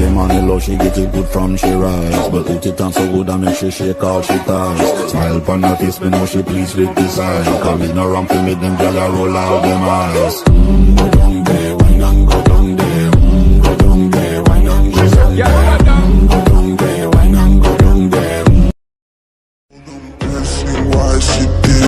Early money low, she get it good from she rise. But put it on so good and make she shake all she ties. Smile upon her face, me know she pleased with this eyes. Cause me no ramp to make them gyal roll out them eyes. But